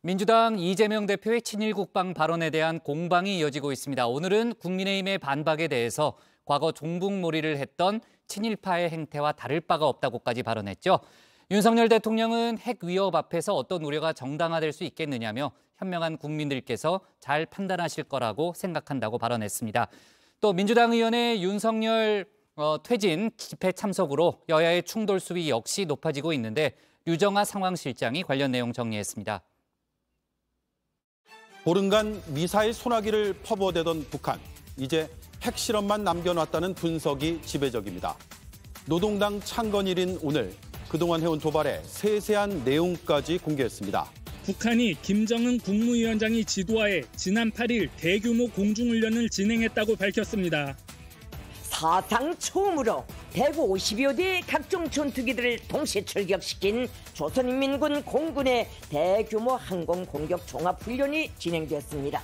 민주당 이재명 대표의 친일 국방 발언에 대한 공방이 이어지고 있습니다. 오늘은 국민의힘의 반박에 대해서 과거 종북몰이를 했던 친일파의 행태와 다를 바가 없다고까지 발언했죠. 윤석열 대통령은 핵 위협 앞에서 어떤 우려가 정당화될 수 있겠느냐며 현명한 국민들께서 잘 판단하실 거라고 생각한다고 발언했습니다. 또 민주당 의원의 윤석열 퇴진 집회 참석으로 여야의 충돌 수위 역시 높아지고 있는데 류정아 상황실장이 관련 내용 정리했습니다. 보름간 미사일 소나기를 퍼부어대던 북한, 이제 핵실험만 남겨놨다는 분석이 지배적입니다. 노동당 창건일인 오늘, 그동안 해온 도발의 세세한 내용까지 공개했습니다. 북한이 김정은 국무위원장이 지도하에 지난 8일 대규모 공중훈련을 진행했다고 밝혔습니다. 사상 처음으로 대구 50여 대의 각종 전투기들을 동시에 출격시킨 조선인민군 공군의 대규모 항공공격 종합훈련이 진행됐습니다.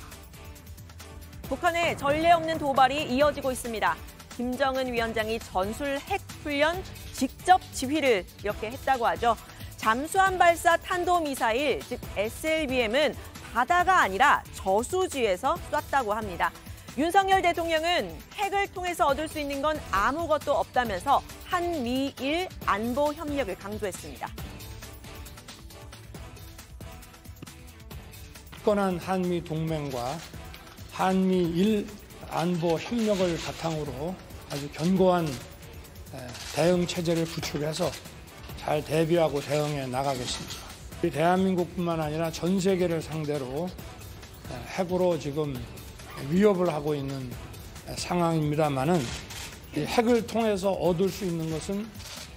북한의 전례 없는 도발이 이어지고 있습니다. 김정은 위원장이 전술 핵훈련 직접 지휘를 이렇게 했다고 하죠. 잠수함 발사 탄도미사일, 즉 SLBM은 바다가 아니라 저수지에서 쐈다고 합니다. 윤석열 대통령은 핵을 통해서 얻을 수 있는 건 아무것도 없다면서 한미일 안보 협력을 강조했습니다. 굳건한 한미 동맹과 한미일 안보 협력을 바탕으로 아주 견고한 대응 체제를 구축해서 잘 대비하고 대응해 나가겠습니다. 대한민국뿐만 아니라 전 세계를 상대로 핵으로 지금 위협을 하고 있는 상황입니다만은 핵을 통해서 얻을 수 있는 것은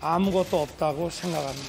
아무것도 없다고 생각합니다.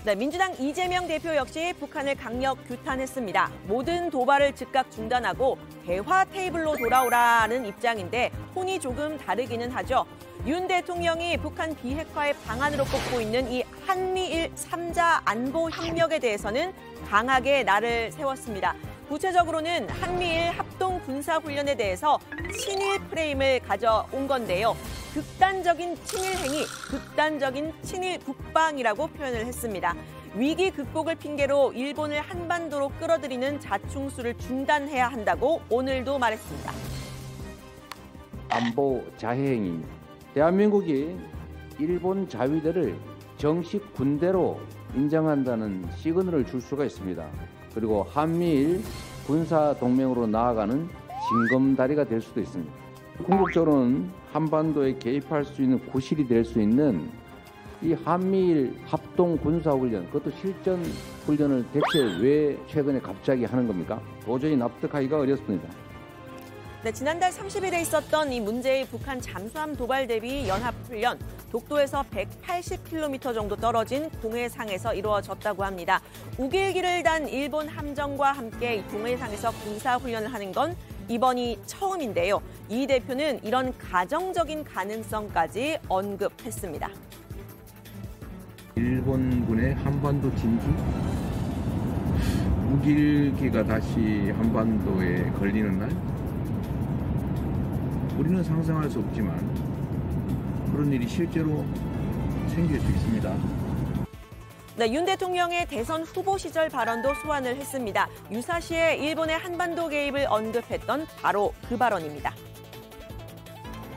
네, 민주당 이재명 대표 역시 북한을 강력 규탄했습니다. 모든 도발을 즉각 중단하고 대화 테이블로 돌아오라는 입장인데 톤이 조금 다르기는 하죠. 윤 대통령이 북한 비핵화의 방안으로 꼽고 있는 이 한미일 3자 안보 협력에 대해서는 강하게 날을 세웠습니다. 구체적으로는 한미일 합동 군사훈련에 대해서 친일 프레임을 가져온 건데요. 극단적인 친일 행위, 극단적인 친일 국방이라고 표현을 했습니다. 위기 극복을 핑계로 일본을 한반도로 끌어들이는 자충수를 중단해야 한다고 오늘도 말했습니다. 안보 자해행위. 대한민국이 일본 자위대를 정식 군대로 인정한다는 시그널을 줄 수가 있습니다. 그리고 한미일 군사동맹으로 나아가는 징검다리가 될 수도 있습니다. 궁극적으로는 한반도에 개입할 수 있는 구실이 될 수 있는 이 한미일 합동 군사훈련, 그것도 실전 훈련을 대체 왜 최근에 갑자기 하는 겁니까? 도저히 납득하기가 어렵습니다. 네, 지난달 30일에 있었던 이 문제의 북한 잠수함 도발 대비 연합훈련, 독도에서 180km 정도 떨어진 동해상에서 이루어졌다고 합니다. 우길기를 단 일본 함정과 함께 이 동해상에서 군사훈련을 하는 건 이번이 처음인데요. 이 대표는 이런 가정적인 가능성까지 언급했습니다. 일본군의 한반도 진주? 우길기가 다시 한반도에 걸리는 날? 우리는 상상할 수 없지만 그런 일이 실제로 생길 수 있습니다. 네, 윤 대통령의 대선 후보 시절 발언도 소환을 했습니다. 유사시에 일본의 한반도 개입을 언급했던 바로 그 발언입니다.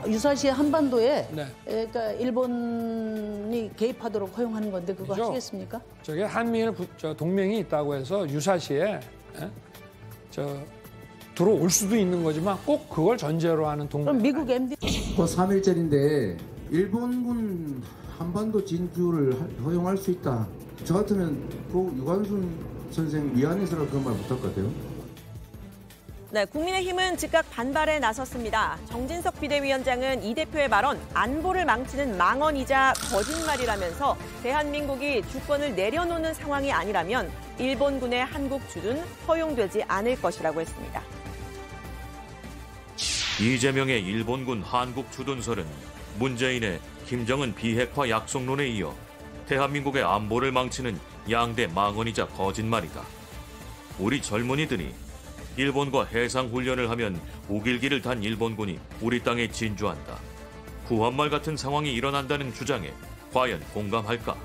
유사시에 한반도에 그러니까 일본이 개입하도록 허용하는 건데 그거 그렇죠? 하시겠습니까? 저게 한미일 동맹이 있다고 해서 유사시에 들어올 수도 있는 거지만 꼭 그걸 전제로 하는 동맹. 그럼 미국 MD 3일절인데 일본군 한반도 진주를 허용할 수 있다. 저 같으면 그 유관순 선생 미안해서라도 그런 말 못할 것 같아요. 네, 국민의힘은 즉각 반발에 나섰습니다. 정진석 비대위원장은 이 대표의 발언, 안보를 망치는 망언이자 거짓말이라면서 대한민국이 주권을 내려놓는 상황이 아니라면 일본군의 한국 주둔 허용되지 않을 것이라고 했습니다. 이재명의 일본군 한국 주둔설은 문재인의 김정은 비핵화 약속론에 이어 대한민국의 안보를 망치는 양대 망언이자 거짓말이다. 우리 젊은이들이 일본과 해상훈련을 하면 우길기를 단 일본군이 우리 땅에 진주한다. 구한말 같은 상황이 일어난다는 주장에 과연 공감할까?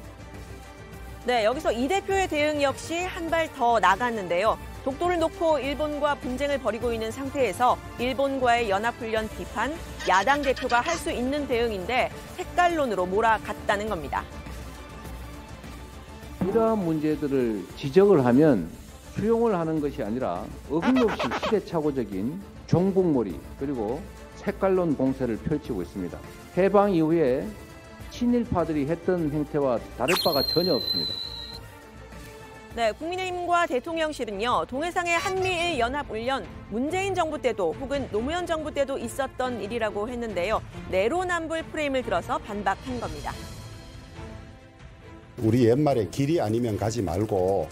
네, 여기서 이 대표의 대응 역시 한 발 더 나갔는데요. 독도를 놓고 일본과 분쟁을 벌이고 있는 상태에서 일본과의 연합훈련 비판, 야당 대표가 할 수 있는 대응인데 색깔론으로 몰아갔다는 겁니다. 이러한 문제들을 지적을 하면 수용을 하는 것이 아니라 어김없이 시대착오적인 종북몰이 그리고 색깔론 공세를 펼치고 있습니다. 해방 이후에 친일파들이 했던 행태와 다를 바가 전혀 없습니다. 네, 국민의힘과 대통령실은요, 동해상의 한미일 연합훈련 문재인 정부 때도 혹은 노무현 정부 때도 있었던 일이라고 했는데요. 내로남불 프레임을 들어서 반박한 겁니다. 우리 옛말에 길이 아니면 가지 말고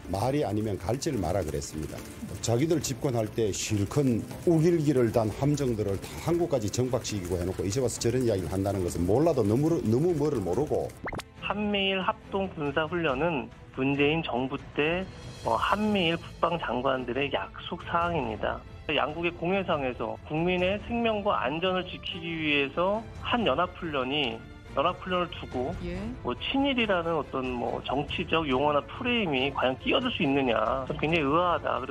말이 아니면 갈지를 마라 그랬습니다. 자기들 집권할 때 실컷 우길기를 단 함정들을 다 한국까지 정박시키고 해놓고 이제 와서 저런 이야기를 한다는 것은 몰라도 너무 뭐를 모르고. 한미일 합동 군사훈련은 문재인 정부 때 한미일 국방장관들의 약속 사항입니다. 양국의 공해상에서 국민의 생명과 안전을 지키기 위해서 한 연합훈련을 두고 친일이라는 어떤 정치적 용어나 프레임이 과연 끼어들 수 있느냐, 굉장히 의아하다.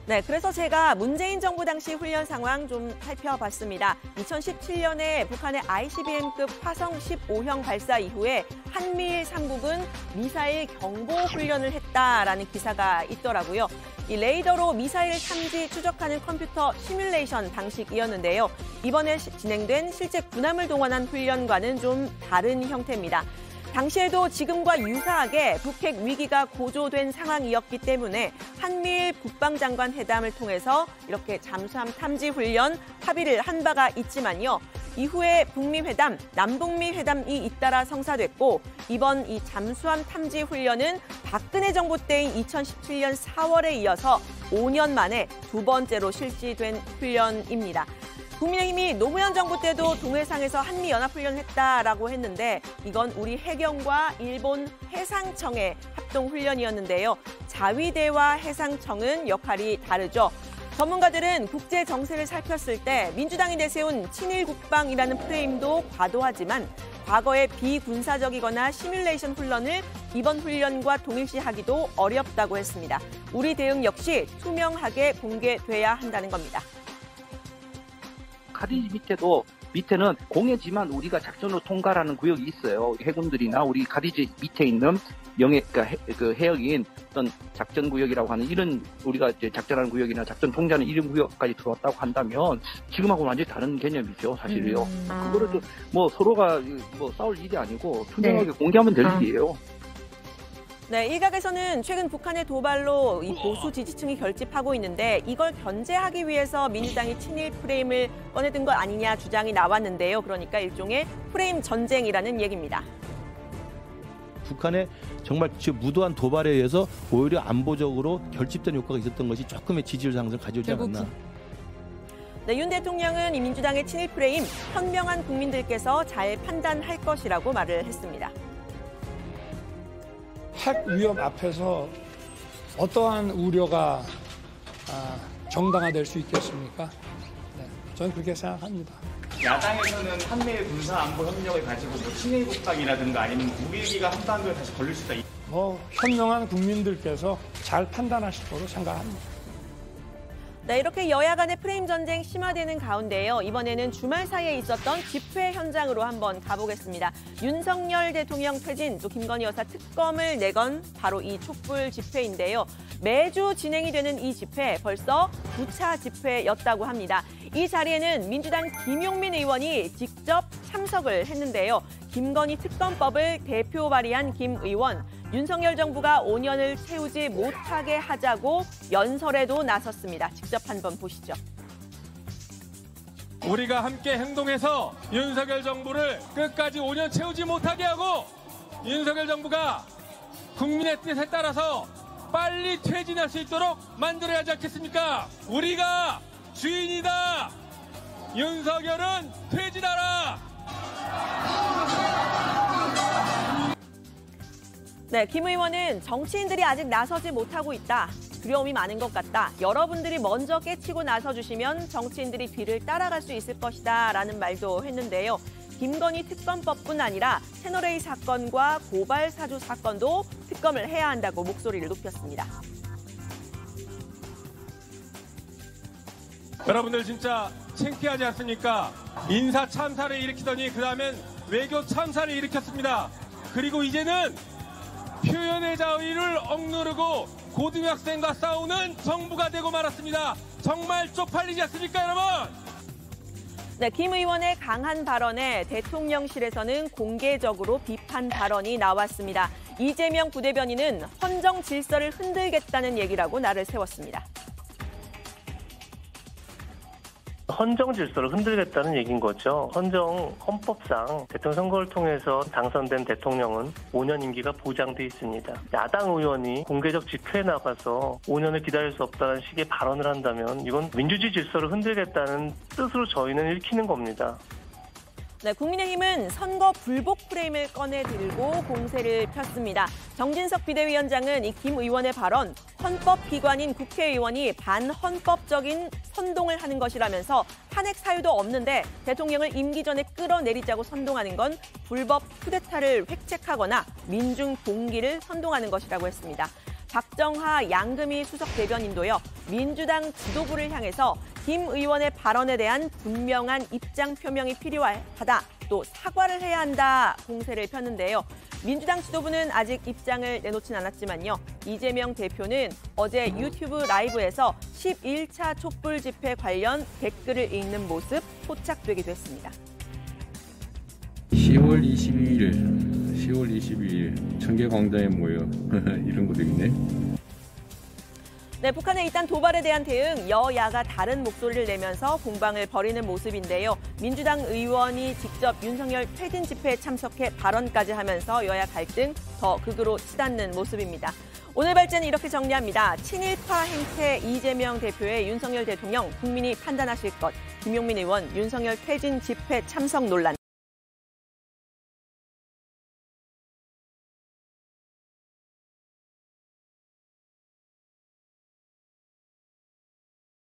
네, 그래서 제가 문재인 정부 당시 훈련 상황 좀 살펴봤습니다. 2017년에 북한의 ICBM급 화성 15형 발사 이후에 한미일 3국은 미사일 경보 훈련을 했다라는 기사가 있더라고요. 이 레이더로 미사일 탐지 추적하는 컴퓨터 시뮬레이션 방식이었는데요. 이번에 진행된 실제 군함을 동원한 훈련과는 좀 다른 형태입니다. 당시에도 지금과 유사하게 북핵 위기가 고조된 상황이었기 때문에 한미일 국방장관 회담을 통해서 이렇게 잠수함 탐지 훈련 합의를 한 바가 있지만요. 이후에 북미 회담, 남북미 회담이 잇따라 성사됐고 이번 이 잠수함 탐지 훈련은 박근혜 정부 때인 2017년 4월에 이어서 5년 만에 두 번째로 실시된 훈련입니다. 국민의힘이 노무현 정부 때도 동해상에서 한미연합훈련을 했다라고 했는데 이건 우리 해경과 일본 해상청의 합동훈련이었는데요. 자위대와 해상청은 역할이 다르죠. 전문가들은 국제 정세를 살폈을 때 민주당이 내세운 친일 국방이라는 프레임도 과도하지만 과거의 비군사적이거나 시뮬레이션 훈련을 이번 훈련과 동일시하기도 어렵다고 했습니다. 우리 대응 역시 투명하게 공개돼야 한다는 겁니다. 카디지 밑에는 공해지만 우리가 작전으로 통과라는 구역이 있어요. 해군들이나 우리 카디지 밑에 있는 해역인 어떤 작전 구역이라고 하는 이런 우리가 이제 작전하는 구역이나 작전 통제하는 이런 구역까지 들어왔다고 한다면 지금하고는 완전히 다른 개념이죠, 사실이요. 그거를 서로가 싸울 일이 아니고 투명하게 공개하면 될 일이에요. 네, 일각에서는 최근 북한의 도발로 이 보수 지지층이 결집하고 있는데 이걸 견제하기 위해서 민주당이 친일 프레임을 꺼내든 것 아니냐 주장이 나왔는데요. 그러니까 일종의 프레임 전쟁이라는 얘기입니다. 북한의 정말 무도한 도발에 의해서 오히려 안보적으로 결집된 효과가 있었던 것이 조금의 지지율 상승을 가져오지 않았나. 네, 윤 대통령은 이 민주당의 친일 프레임 현명한 국민들께서 잘 판단할 것이라고 말을 했습니다. 핵 위협 앞에서 어떠한 우려가 정당화될 수 있겠습니까? 네, 저는 그렇게 생각합니다. 야당에서는 한미일 군사안보 협력을 가지고 친일 국방이라든가 아니면 우길기가 한반도에 다시 걸릴 수 있다. 현명한 국민들께서 잘 판단하실 거로 생각합니다. 네, 이렇게 여야 간의 프레임 전쟁 심화되는 가운데요. 이번에는 주말 사이에 있었던 집회 현장으로 한번 가보겠습니다. 윤석열 대통령 퇴진, 또 김건희 여사 특검을 내건 바로 이 촛불 집회인데요. 매주 진행이 되는 이 집회, 벌써 9차 집회였다고 합니다. 이 자리에는 민주당 김용민 의원이 직접 참석을 했는데요. 김건희 특검법을 대표 발의한 김 의원, 윤석열 정부가 5년을 채우지 못하게 하자고 연설에도 나섰습니다. 직접 한번 보시죠. 우리가 함께 행동해서 윤석열 정부를 끝까지 5년 채우지 못하게 하고 윤석열 정부가 국민의 뜻에 따라서 빨리 퇴진할 수 있도록 만들어야 하지 않겠습니까? 우리가 주인이다. 윤석열은 퇴진하라. 네, 김 의원은 정치인들이 아직 나서지 못하고 있다. 두려움이 많은 것 같다. 여러분들이 먼저 깨치고 나서주시면 정치인들이 뒤를 따라갈 수 있을 것이다. 라는 말도 했는데요. 김건희 특검법뿐 아니라 채널A 사건과 고발 사주 사건도 특검을 해야 한다고 목소리를 높였습니다. 여러분들 진짜 창피하지 않습니까? 인사 참사를 일으키더니 그 다음엔 외교 참사를 일으켰습니다. 그리고 이제는 표현의 자유를 억누르고 고등학생과 싸우는 정부가 되고 말았습니다. 정말 쪽팔리지 않습니까, 여러분? 네, 김 의원의 강한 발언에 대통령실에서는 공개적으로 비판 발언이 나왔습니다. 이재명 부대변인은 헌정 질서를 흔들겠다는 얘기라고 날을 세웠습니다. 헌정 질서를 흔들겠다는 얘기인 거죠. 헌법상 대통령 선거를 통해서 당선된 대통령은 5년 임기가 보장돼 있습니다. 야당 의원이 공개적 집회에 나가서 5년을 기다릴 수 없다는 식의 발언을 한다면 이건 민주주의 질서를 흔들겠다는 뜻으로 저희는 읽히는 겁니다. 네, 국민의힘은 선거 불복 프레임을 꺼내 들고 공세를 폈습니다. 정진석 비대위원장은 이 김 의원의 발언, 헌법기관인 국회의원이 반헌법적인 선동을 하는 것이라면서 탄핵 사유도 없는데 대통령을 임기 전에 끌어내리자고 선동하는 건 불법 쿠데타를 획책하거나 민중 동기를 선동하는 것이라고 했습니다. 박정하 양금희 수석 대변인도요, 민주당 지도부를 향해서 김 의원의 발언에 대한 분명한 입장 표명이 필요하다, 또 사과를 해야 한다 공세를 폈는데요. 민주당 지도부는 아직 입장을 내놓진 않았지만요. 이재명 대표는 어제 유튜브 라이브에서 11차 촛불 집회 관련 댓글을 읽는 모습 포착되기도 했습니다. 10월 22일 청계광장에 모여 이런 것도 있네. 네, 북한의 이딴 도발에 대한 대응, 여야가 다른 목소리를 내면서 공방을 벌이는 모습인데요. 민주당 의원이 직접 윤석열 퇴진 집회에 참석해 발언까지 하면서 여야 갈등 더 극으로 치닫는 모습입니다. 오늘 발제는 이렇게 정리합니다. 친일파 행태 이재명 대표의 윤석열 대통령 국민이 판단하실 것. 김용민 의원 윤석열 퇴진 집회 참석 논란.